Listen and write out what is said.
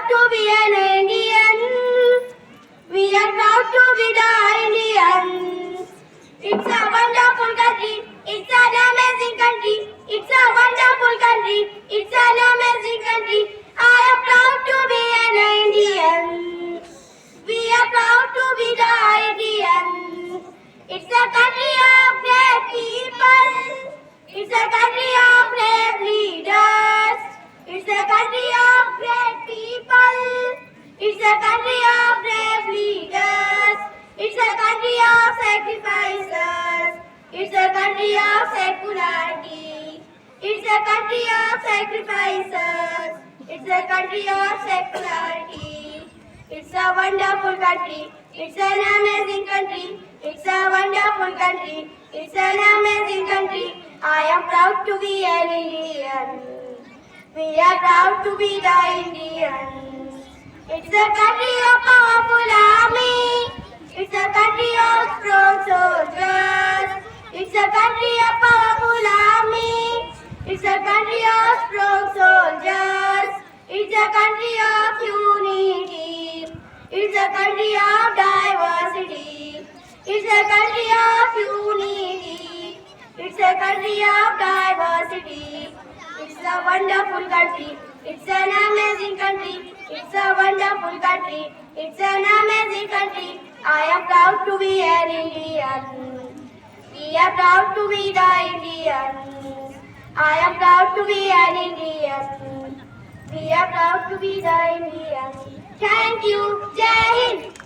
to be an Indian. We are proud to be the Indians. It's a wonderful country. It's an amazing country. It's a wonderful country. It's an amazing country. I am proud to be an Indian. We are proud to be the Indians. It's a country of great people. It's a country of brave leaders. It's a country of great people. It's a country of brave leaders. It's a country of sacrifices. It's a country of secularity. It's a country of sacrifices. It's a country of secularity. It's a wonderful country. It's an amazing country. It's a wonderful country. It's an amazing country. I am proud to be an Indian. We are proud to be the Indians. It's a country of powerful army. It's a country of strong soldiers. It's a country of powerful army. It's a country of strong soldiers. It's a country of unity. It's a country of diversity. It's a country of unity. It's a country of diversity. It's a wonderful country. It's an amazing country. It's a wonderful country. It's an amazing country. I am proud to be an Indian. We are proud to be the Indians. I am proud to be an Indian. We are proud to be the Indians. Thank you. Jai Hind.